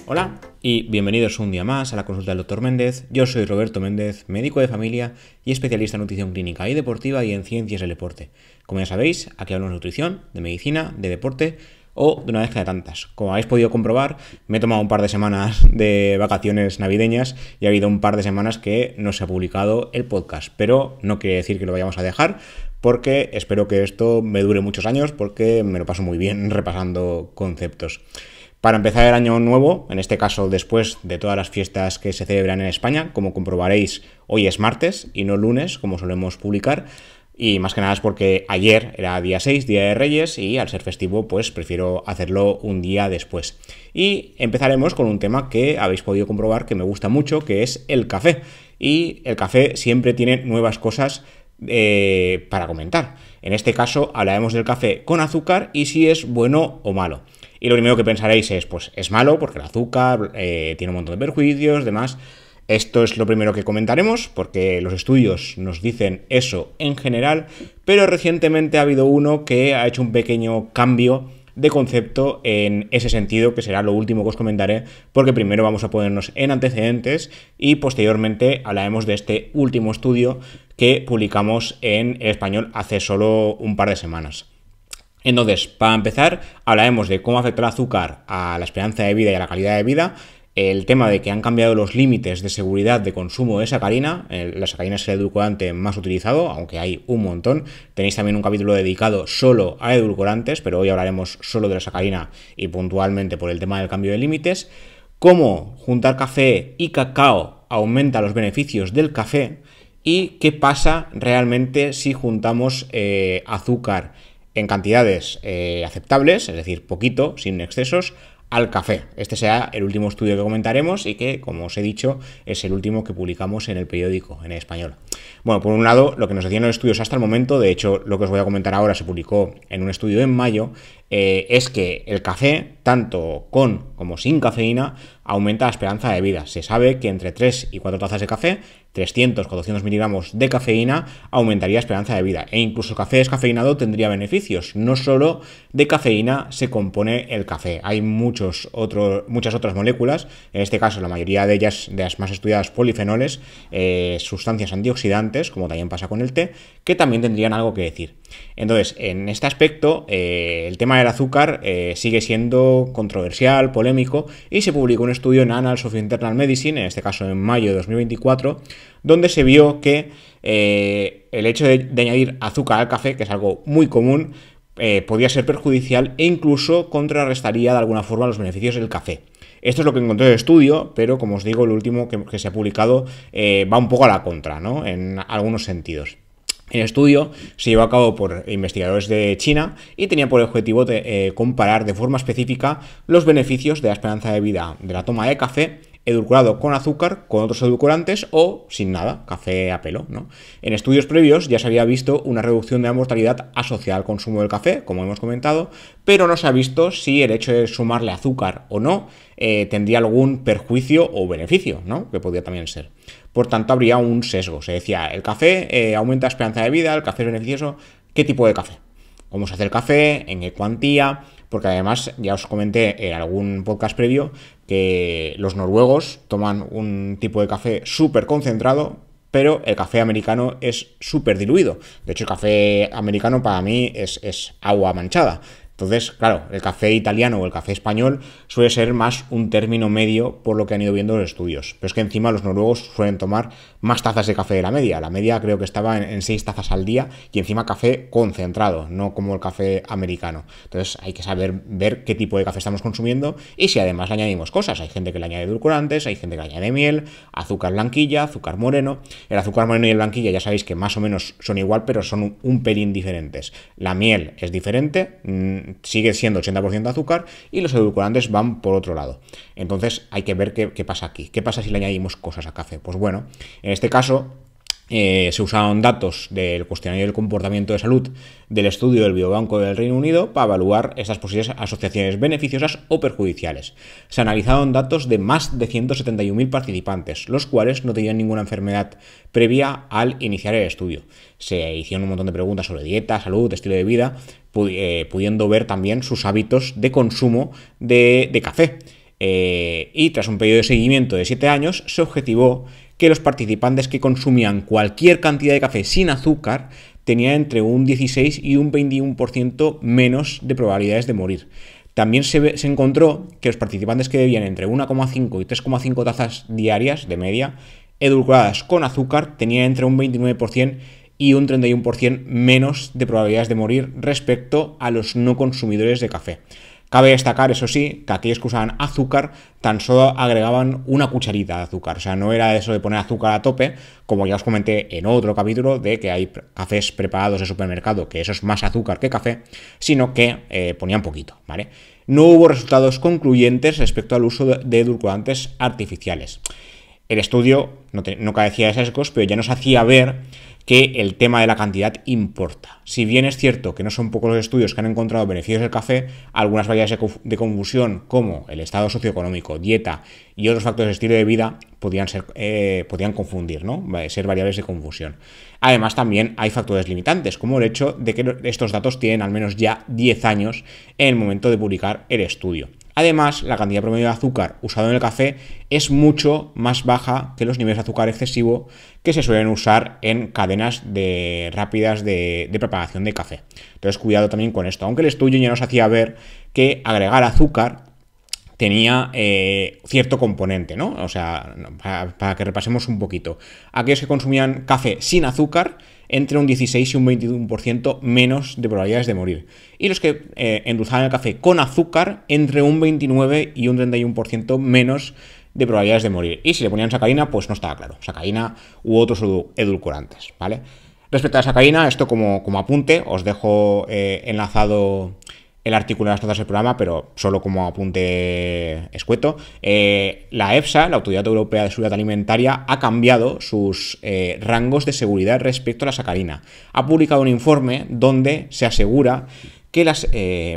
Hola y bienvenidos un día más a la consulta del Dr. Méndez. Yo soy Roberto Méndez, médico de familia y especialista en nutrición clínica y deportiva y en ciencias del deporte. Como ya sabéis, aquí hablamos de nutrición, de medicina, de deporte o de una mezcla de tantas. Como habéis podido comprobar, me he tomado un par de semanas de vacaciones navideñas y ha habido un par de semanas que no se ha publicado el podcast, pero no quiere decir que lo vayamos a dejar, porque espero que esto me dure muchos años, porque me lo paso muy bien repasando conceptos. Para empezar el año nuevo, en este caso después de todas las fiestas que se celebran en España, como comprobaréis, hoy es martes y no lunes, como solemos publicar, y más que nada es porque ayer era día 6, día de Reyes, y al ser festivo pues prefiero hacerlo un día después. Y empezaremos con un tema que habéis podido comprobar que me gusta mucho, que es el café. Y el café siempre tiene nuevas cosas para comentar. En este caso hablaremos del café con azúcar y si es bueno o malo. Y lo primero que pensaréis es, pues es malo porque el azúcar tiene un montón de perjuicios, demás. Esto es lo primero que comentaremos porque los estudios nos dicen eso en general, pero recientemente ha habido uno que ha hecho un pequeño cambio de concepto en ese sentido, que será lo último que os comentaré, porque primero vamos a ponernos en antecedentes y posteriormente hablaremos de este último estudio que publicamos en español hace solo un par de semanas. Entonces, para empezar, hablaremos de cómo afecta el azúcar a la esperanza de vida y a la calidad de vida, el tema de que han cambiado los límites de seguridad de consumo de sacarina. La sacarina es el edulcorante más utilizado, aunque hay un montón. Tenéis también un capítulo dedicado solo a edulcorantes, pero hoy hablaremos solo de la sacarina y puntualmente por el tema del cambio de límites. Cómo juntar café y cacao aumenta los beneficios del café y qué pasa realmente si juntamos azúcar en cantidades aceptables, es decir, poquito, sin excesos, al café. Este será el último estudio que comentaremos y que, como os he dicho, es el último que publicamos en el periódico, en español. Bueno, por un lado, lo que nos decían los estudios hasta el momento, de hecho, lo que os voy a comentar ahora se publicó en un estudio en mayo, es que el café, tanto con como sin cafeína, aumenta la esperanza de vida. Se sabe que entre 3 y 4 tazas de café, 300-400 miligramos de cafeína, aumentaría la esperanza de vida. E incluso el café descafeinado tendría beneficios. No solo de cafeína se compone el café. Hay muchas otras moléculas, en este caso la mayoría de ellas, de las más estudiadas, polifenoles, sustancias antioxidantes, como también pasa con el té, que también tendrían algo que decir. Entonces, en este aspecto, el tema del azúcar sigue siendo controversial, polémico, y se publicó un estudio en Annals of Internal Medicine, en este caso en mayo de 2024, donde se vio que el hecho de añadir azúcar al café, que es algo muy común, podía ser perjudicial e incluso contrarrestaría de alguna forma los beneficios del café. Esto es lo que encontré en el estudio, pero como os digo, el último que se ha publicado va un poco a la contra, ¿no? En algunos sentidos. El estudio se llevó a cabo por investigadores de China y tenía por objetivo de comparar de forma específica los beneficios de la esperanza de vida de la toma de café edulcorado con azúcar, con otros edulcorantes o sin nada, café a pelo, ¿no? En estudios previos ya se había visto una reducción de la mortalidad asociada al consumo del café, como hemos comentado, pero no se ha visto si el hecho de sumarle azúcar o no tendría algún perjuicio o beneficio, ¿no? Que podría también ser. Por tanto, habría un sesgo. Se decía, el café aumenta la esperanza de vida, el café es beneficioso. ¿Qué tipo de café? ¿Cómo se hace el café? ¿En qué cuantía? Porque además, ya os comenté en algún podcast previo que los noruegos toman un tipo de café súper concentrado, pero el café americano es súper diluido. De hecho, el café americano para mí es agua manchada. Entonces, claro, el café italiano o el café español suele ser más un término medio por lo que han ido viendo los estudios. Pero es que encima los noruegos suelen tomar más tazas de café de la media. La media creo que estaba en 6 tazas al día y encima café concentrado, no como el café americano. Entonces hay que saber ver qué tipo de café estamos consumiendo y si además le añadimos cosas. Hay gente que le añade edulcorantes, hay gente que le añade miel, azúcar blanquilla, azúcar moreno. El azúcar moreno y el blanquilla ya sabéis que más o menos son igual, pero son un pelín diferentes. La miel es diferente, sigue siendo 80% azúcar y los edulcorantes van por otro lado. Entonces hay que ver qué pasa aquí. ¿Qué pasa si le añadimos cosas a café? Pues bueno, en este caso se usaron datos del cuestionario del comportamiento de salud del estudio del Biobanco del Reino Unido para evaluar estas posibles asociaciones beneficiosas o perjudiciales. Se analizaron datos de más de 171.000 participantes, los cuales no tenían ninguna enfermedad previa al iniciar el estudio. Se hicieron un montón de preguntas sobre dieta, salud, estilo de vida, pudiendo ver también sus hábitos de consumo de café. Y tras un periodo de seguimiento de 7 años, se objetivó que los participantes que consumían cualquier cantidad de café sin azúcar tenían entre un 16 y un 21% menos de probabilidades de morir. También se encontró que los participantes que bebían entre 1,5 y 3,5 tazas diarias de media edulcoradas con azúcar tenían entre un 29% y un 31% menos de probabilidades de morir respecto a los no consumidores de café. Cabe destacar, eso sí, que aquellos que usaban azúcar tan solo agregaban una cucharita de azúcar. O sea, no era eso de poner azúcar a tope, como ya os comenté en otro capítulo, de que hay cafés preparados de supermercado, que eso es más azúcar que café, sino que ponían poquito, ¿vale? No hubo resultados concluyentes respecto al uso de edulcorantes artificiales. El estudio no carecía de sesgos, pero ya nos hacía ver que el tema de la cantidad importa. Si bien es cierto que no son pocos los estudios que han encontrado beneficios del café, algunas variables de confusión como el estado socioeconómico, dieta y otros factores de estilo de vida podían confundir, ¿no? Ser variables de confusión. Además, también hay factores limitantes, como el hecho de que estos datos tienen al menos ya 10 años en el momento de publicar el estudio. Además, la cantidad promedio de azúcar usado en el café es mucho más baja que los niveles de azúcar excesivo que se suelen usar en cadenas rápidas de preparación de café. Entonces, cuidado también con esto. Aunque el estudio ya nos hacía ver que agregar azúcar tenía cierto componente, ¿no? O sea, para que repasemos un poquito. Aquellos que consumían café sin azúcar, entre un 16 y un 21% menos de probabilidades de morir. Y los que endulzaban el café con azúcar, entre un 29 y un 31% menos de probabilidades de morir. Y si le ponían sacarina, pues no estaba claro. Sacarina u otros edulcorantes, ¿vale? Respecto a la sacarina, esto como apunte, os dejo enlazado el artículo en las notas del programa, pero solo como apunte escueto. La EFSA, la Autoridad Europea de Seguridad Alimentaria, ha cambiado sus rangos de seguridad respecto a la sacarina. Ha publicado un informe donde se asegura que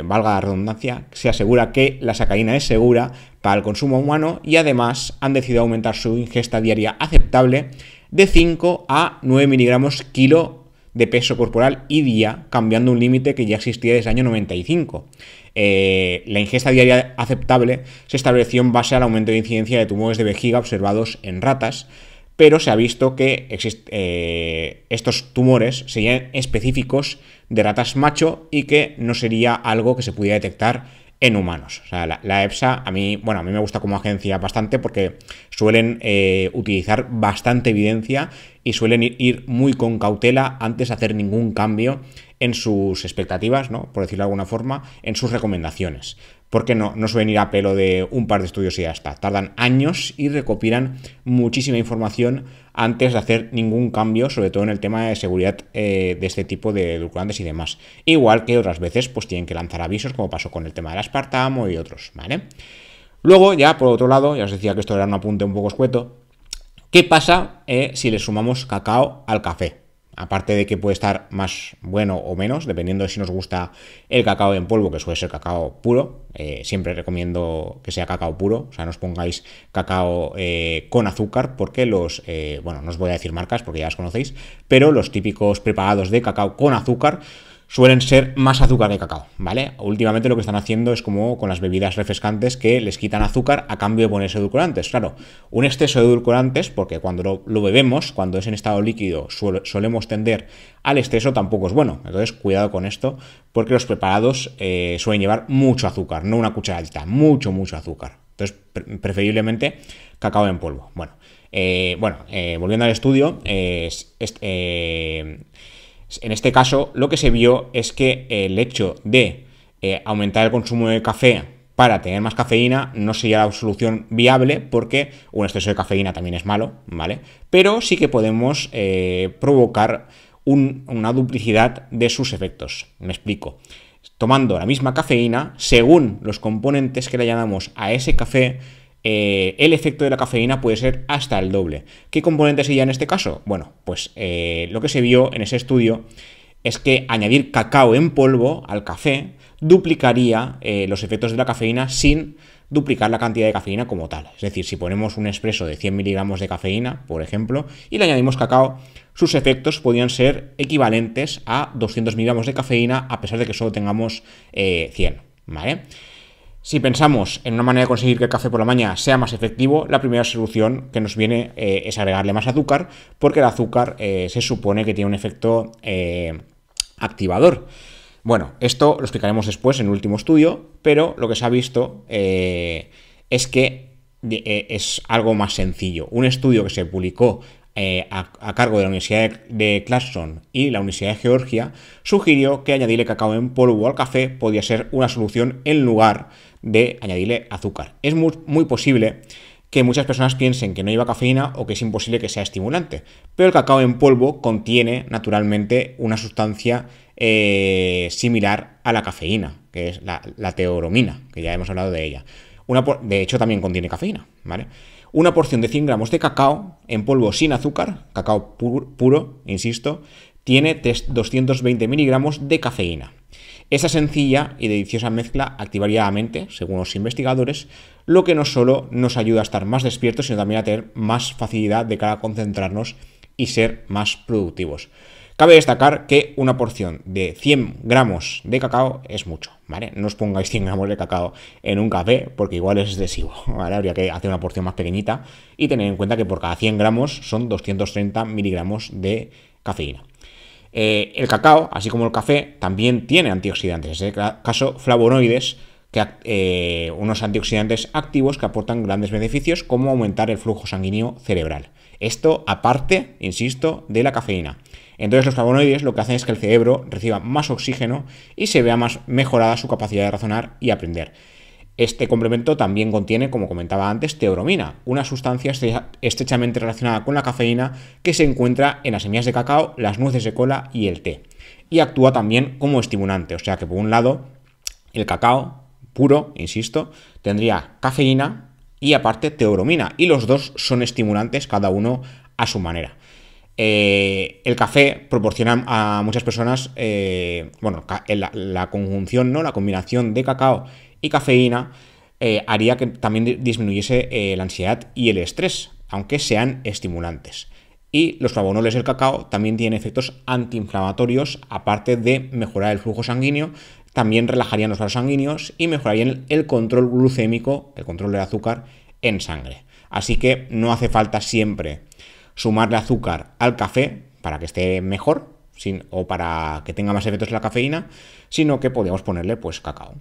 valga la redundancia, se asegura que la sacarina es segura para el consumo humano y además han decidido aumentar su ingesta diaria aceptable de 5 a 9 miligramos kilo de peso corporal y día, cambiando un límite que ya existía desde el año 95. La ingesta diaria aceptable se estableció en base al aumento de incidencia de tumores de vejiga observados en ratas, pero se ha visto que estos tumores serían específicos de ratas macho y que no sería algo que se pudiera detectar en humanos. O sea, la EFSA, a mí me gusta como agencia bastante porque suelen utilizar bastante evidencia y suelen ir muy con cautela antes de hacer ningún cambio en sus expectativas, ¿no? Por decirlo de alguna forma, en sus recomendaciones. Porque no suelen ir a pelo de un par de estudios y ya está. Tardan años y recopilan muchísima información antes de hacer ningún cambio, sobre todo en el tema de seguridad de este tipo de edulcorantes y demás. Igual que otras veces pues tienen que lanzar avisos, como pasó con el tema del aspartamo y otros, ¿vale? Luego, ya por otro lado, ya os decía que esto era un apunte un poco escueto, ¿qué pasa si le sumamos cacao al café? Aparte de que puede estar más bueno o menos, dependiendo de si nos gusta el cacao en polvo, que suele ser cacao puro. Siempre recomiendo que sea cacao puro, o sea, no os pongáis cacao con azúcar, porque no os voy a decir marcas porque ya las conocéis, pero los típicos preparados de cacao con azúcar suelen ser más azúcar que cacao, ¿vale? Últimamente lo que están haciendo es como con las bebidas refrescantes que les quitan azúcar a cambio de ponerse edulcorantes. Claro, un exceso de edulcorantes, porque cuando lo bebemos, cuando es en estado líquido, solemos tender al exceso, tampoco es bueno. Entonces, cuidado con esto, porque los preparados suelen llevar mucho azúcar, no una cucharadita, mucho azúcar. Entonces, preferiblemente cacao en polvo. Volviendo al estudio, en este caso, lo que se vio es que el hecho de aumentar el consumo de café para tener más cafeína no sería la solución viable, porque un exceso de cafeína también es malo, ¿vale? Pero sí que podemos provocar una duplicidad de sus efectos. Me explico. Tomando la misma cafeína, según los componentes que le añadamos a ese café, el efecto de la cafeína puede ser hasta el doble. ¿Qué componente sería en este caso? Bueno, pues lo que se vio en ese estudio es que añadir cacao en polvo al café duplicaría los efectos de la cafeína sin duplicar la cantidad de cafeína como tal. Es decir, si ponemos un expreso de 100 miligramos de cafeína, por ejemplo, y le añadimos cacao, sus efectos podrían ser equivalentes a 200 miligramos de cafeína, a pesar de que solo tengamos 100, ¿vale? Si pensamos en una manera de conseguir que el café por la mañana sea más efectivo, la primera solución que nos viene es agregarle más azúcar, porque el azúcar se supone que tiene un efecto activador. Bueno, esto lo explicaremos después en el último estudio, pero lo que se ha visto es que es algo más sencillo. Un estudio que se publicó a cargo de la Universidad de Clarkson y la Universidad de Georgia sugirió que añadirle cacao en polvo al café podía ser una solución en lugar de añadirle azúcar. Es muy posible que muchas personas piensen que no lleva cafeína o que es imposible que sea estimulante, pero el cacao en polvo contiene naturalmente una sustancia similar a la cafeína, que es la teobromina, que ya hemos hablado de ella. De hecho, también contiene cafeína, ¿vale? Una porción de 100 gramos de cacao en polvo sin azúcar, cacao puro, insisto, tiene 220 miligramos de cafeína. Esa sencilla y deliciosa mezcla activaría la mente, según los investigadores, lo que no solo nos ayuda a estar más despiertos, sino también a tener más facilidad de cara a concentrarnos y ser más productivos. Cabe destacar que una porción de 100 gramos de cacao es mucho, ¿vale? No os pongáis 100 gramos de cacao en un café porque igual es excesivo, ¿vale? Habría que hacer una porción más pequeñita y tener en cuenta que por cada 100 gramos son 230 miligramos de cafeína. El cacao, así como el café, también tiene antioxidantes, en este caso flavonoides, unos antioxidantes activos que aportan grandes beneficios como aumentar el flujo sanguíneo cerebral. Esto aparte, insisto, de la cafeína. Entonces los flavonoides lo que hacen es que el cerebro reciba más oxígeno y se vea más mejorada su capacidad de razonar y aprender. Este complemento también contiene, como comentaba antes, teobromina, una sustancia estrechamente relacionada con la cafeína que se encuentra en las semillas de cacao, las nueces de cola y el té. Y actúa también como estimulante, o sea que por un lado el cacao puro, insisto, tendría cafeína y aparte teobromina, y los dos son estimulantes cada uno a su manera. El café proporciona a muchas personas, la conjunción, ¿no? La combinación de cacao y cafeína haría que también disminuyese la ansiedad y el estrés, aunque sean estimulantes. Y los flavonoides del cacao también tienen efectos antiinflamatorios, aparte de mejorar el flujo sanguíneo, también relajarían los vasos sanguíneos y mejorarían el control glucémico, el control del azúcar en sangre. Así que no hace falta siempre sumarle azúcar al café para que esté mejor o para que tenga más efectos la cafeína, sino que podríamos ponerle pues cacao.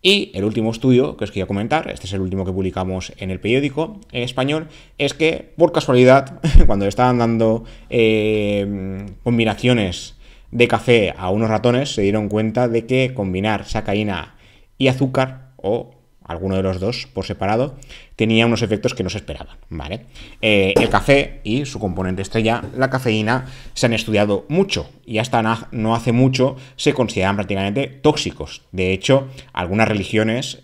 Y el último estudio que os quería comentar, este es el último que publicamos en el periódico en español, es que por casualidad, cuando le estaban dando combinaciones de café a unos ratones, se dieron cuenta de que combinar sacarina y azúcar, o alguno de los dos por separado, tenía unos efectos que no se esperaban, ¿vale? El café y su componente estrella, la cafeína, se han estudiado mucho y hasta no hace mucho se consideran prácticamente tóxicos. De hecho, algunas religiones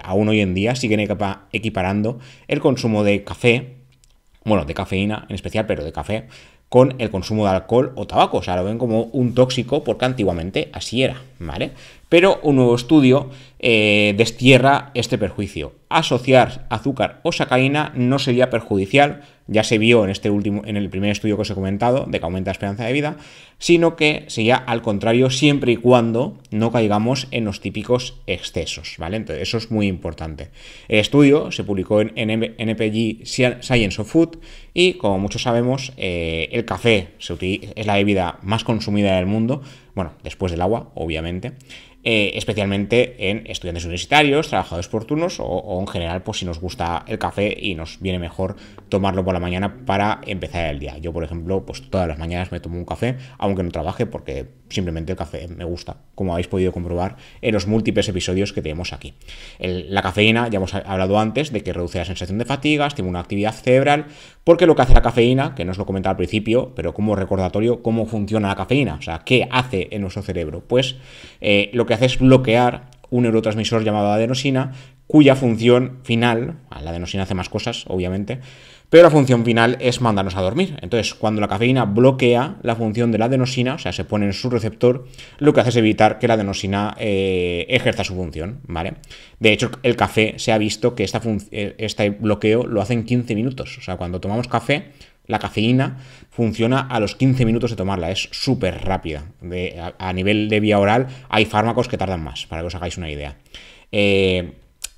aún hoy en día siguen equiparando el consumo de café, bueno, de cafeína en especial, pero de café, con el consumo de alcohol o tabaco. O sea, lo ven como un tóxico porque antiguamente así era, ¿vale? Pero un nuevo estudio destierra este perjuicio. Asociar azúcar o sacarina no sería perjudicial, ya se vio en el primer estudio que os he comentado, de que aumenta la esperanza de vida, sino que sería al contrario siempre y cuando no caigamos en los típicos excesos, ¿vale? Entonces eso es muy importante. El estudio se publicó en NPG Science of Food y, como muchos sabemos, el café es la bebida más consumida del mundo, bueno, después del agua, obviamente, especialmente en estudiantes universitarios, trabajadores por turnos o en general, pues si nos gusta el café y nos viene mejor tomarlo por la mañana para empezar el día. Yo, por ejemplo, pues todas las mañanas me tomo un café, aunque no trabaje, porque simplemente el café me gusta, como habéis podido comprobar en los múltiples episodios que tenemos aquí. La cafeína, ya hemos hablado antes de que reduce la sensación de fatiga, estimula una actividad cerebral, porque lo que hace la cafeína, que no os lo comentaba al principio, pero como recordatorio, cómo funciona la cafeína, o sea, qué hace en nuestro cerebro, pues lo que hace es bloquear un neurotransmisor llamado adenosina, cuya función final, la adenosina hace más cosas, obviamente, pero la función final es mandarnos a dormir. Entonces, cuando la cafeína bloquea la función de la adenosina, o sea, se pone en su receptor, lo que hace es evitar que la adenosina ejerza su función, ¿vale? De hecho, el café se ha visto que este bloqueo lo hace en 15 minutos. O sea, cuando tomamos café, la cafeína funciona a los 15 minutos de tomarla, es súper rápida. A nivel de vía oral hay fármacos que tardan más, para que os hagáis una idea.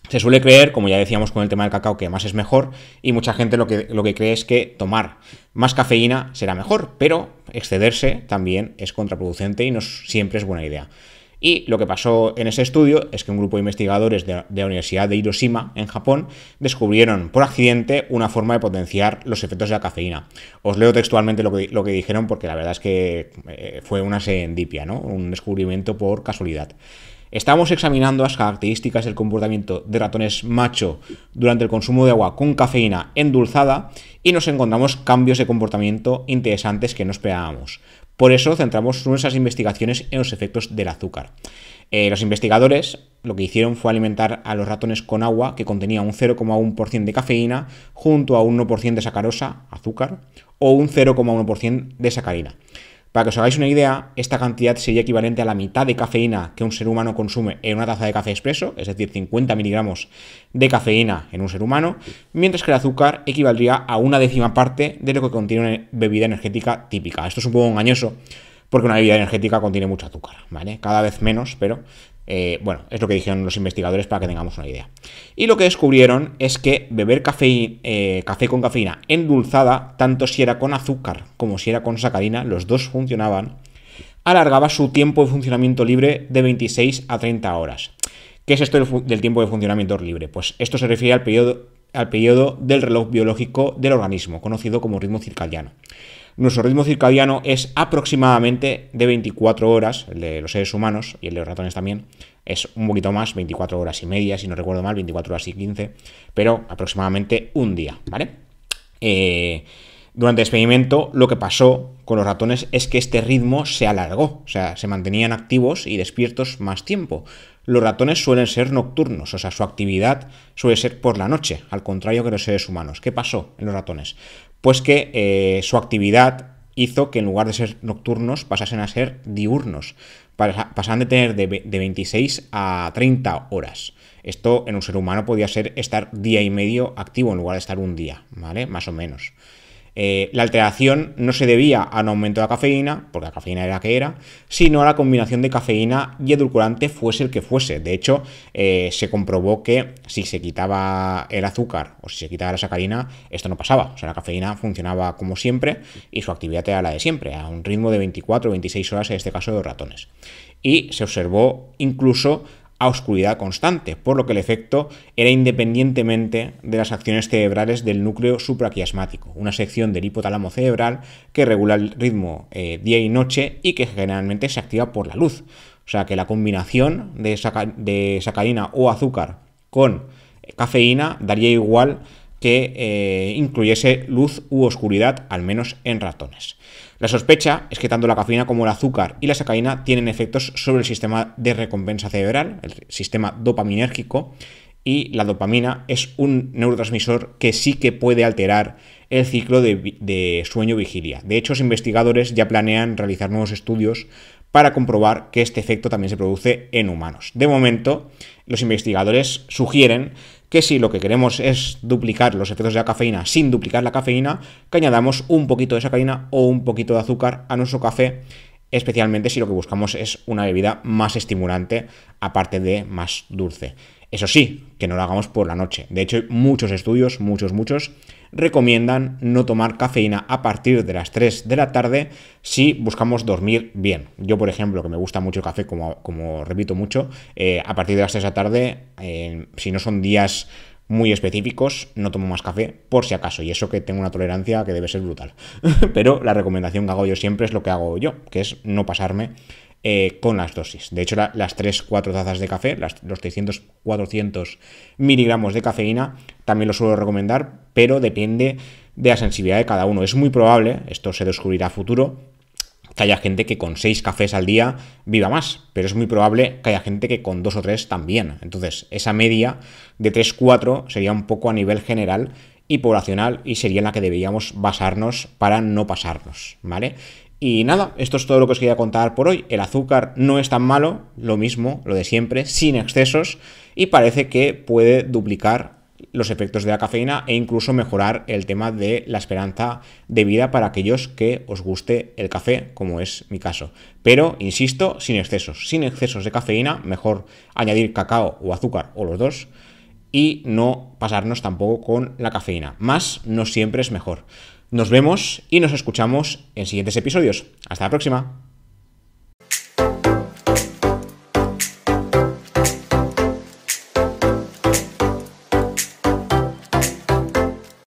Se suele creer, como ya decíamos con el tema del cacao, que más es mejor, y mucha gente lo que cree es que tomar más cafeína será mejor, pero excederse también es contraproducente y no siempre es buena idea. Y lo que pasó en ese estudio es que un grupo de investigadores de la Universidad de Hiroshima, en Japón, descubrieron por accidente una forma de potenciar los efectos de la cafeína. Os leo textualmente lo que dijeron porque la verdad es que fue una serendipia, ¿no? Un descubrimiento por casualidad. Estamos examinando las características del comportamiento de ratones macho durante el consumo de agua con cafeína endulzada y nos encontramos cambios de comportamiento interesantes que no esperábamos. Por eso centramos nuestras investigaciones en los efectos del azúcar. Los investigadores lo que hicieron fue alimentar a los ratones con agua que contenía un 0,1% de cafeína junto a un 1% de sacarosa, azúcar, o un 0,1% de sacarina. Para que os hagáis una idea, esta cantidad sería equivalente a la mitad de cafeína que un ser humano consume en una taza de café expreso, es decir, 50 miligramos de cafeína en un ser humano, mientras que el azúcar equivaldría a una décima parte de lo que contiene una bebida energética típica. Esto es un poco engañoso porque una bebida energética contiene mucho azúcar, ¿vale? Cada vez menos, pero bueno, es lo que dijeron los investigadores para que tengamos una idea. Y lo que descubrieron es que beber café con cafeína endulzada, tanto si era con azúcar como si era con sacarina, los dos funcionaban, alargaba su tiempo de funcionamiento libre de 26 a 30 horas. ¿Qué es esto del tiempo de funcionamiento libre? Pues esto se refiere al periodo del reloj biológico del organismo, conocido como ritmo circadiano. Nuestro ritmo circadiano es aproximadamente de 24 horas, el de los seres humanos y el de los ratones también, es un poquito más, 24 horas y media, si no recuerdo mal, 24 horas y 15, pero aproximadamente un día, ¿vale? Durante el experimento lo que pasó con los ratones es que este ritmo se alargó, o sea, se mantenían activos y despiertos más tiempo. Los ratones suelen ser nocturnos, o sea, su actividad suele ser por la noche, al contrario que los seres humanos. ¿Qué pasó en los ratones? Pues que su actividad hizo que en lugar de ser nocturnos pasasen a ser diurnos, pasaban de tener de 26 a 30 horas. Esto en un ser humano podía ser estar día y medio activo en lugar de estar un día, ¿vale? Más o menos. La alteración no se debía a un aumento de la cafeína, porque la cafeína era que era, sino a la combinación de cafeína y edulcorante fuese el que fuese. De hecho, se comprobó que si se quitaba el azúcar o si se quitaba la sacarina, esto no pasaba. O sea, la cafeína funcionaba como siempre y su actividad era la de siempre, a un ritmo de 24 o 26 horas en este caso de los ratones. Y se observó incluso a oscuridad constante, por lo que el efecto era independientemente de las acciones cerebrales del núcleo supraquiasmático, una sección del hipotálamo cerebral que regula el ritmo día y noche y que generalmente se activa por la luz. O sea que la combinación de sacarina o azúcar con cafeína daría igual que incluyese luz u oscuridad, al menos en ratones. La sospecha es que tanto la cafeína como el azúcar y la sacarina tienen efectos sobre el sistema de recompensa cerebral, el sistema dopaminérgico, y la dopamina es un neurotransmisor que sí que puede alterar el ciclo de sueño-vigilia. De hecho, los investigadores ya planean realizar nuevos estudios para comprobar que este efecto también se produce en humanos. De momento, los investigadores sugieren que si lo que queremos es duplicar los efectos de la cafeína sin duplicar la cafeína, que añadamos un poquito de sacarina o un poquito de azúcar a nuestro café, especialmente si lo que buscamos es una bebida más estimulante, aparte de más dulce. Eso sí, que no lo hagamos por la noche. De hecho, muchos estudios, muchos, recomiendan no tomar cafeína a partir de las 3 de la tarde si buscamos dormir bien. Yo, por ejemplo, que me gusta mucho el café, como repito mucho, a partir de las 3 de la tarde, si no son días muy específicos, no tomo más café por si acaso, y eso que tengo una tolerancia que debe ser brutal. Pero la recomendación que hago yo siempre es lo que hago yo, que es no pasarme con las dosis. De hecho, las 3-4 tazas de café, los 300-400 miligramos de cafeína, también lo suelo recomendar, pero depende de la sensibilidad de cada uno. Es muy probable, esto se descubrirá a futuro, que haya gente que con 6 cafés al día viva más, pero es muy probable que haya gente que con 2 o 3 también. Entonces, esa media de 3-4 sería un poco a nivel general y poblacional y sería en la que deberíamos basarnos para no pasarnos, ¿vale? Y nada, esto es todo lo que os quería contar por hoy. El azúcar no es tan malo, lo mismo, lo de siempre, sin excesos, y parece que puede duplicar los efectos de la cafeína e incluso mejorar el tema de la esperanza de vida para aquellos que os guste el café, como es mi caso. Pero, insisto, sin excesos de cafeína, mejor añadir cacao o azúcar o los dos, y no pasarnos tampoco con la cafeína. Más no siempre es mejor. Nos vemos y nos escuchamos en siguientes episodios. Hasta la próxima.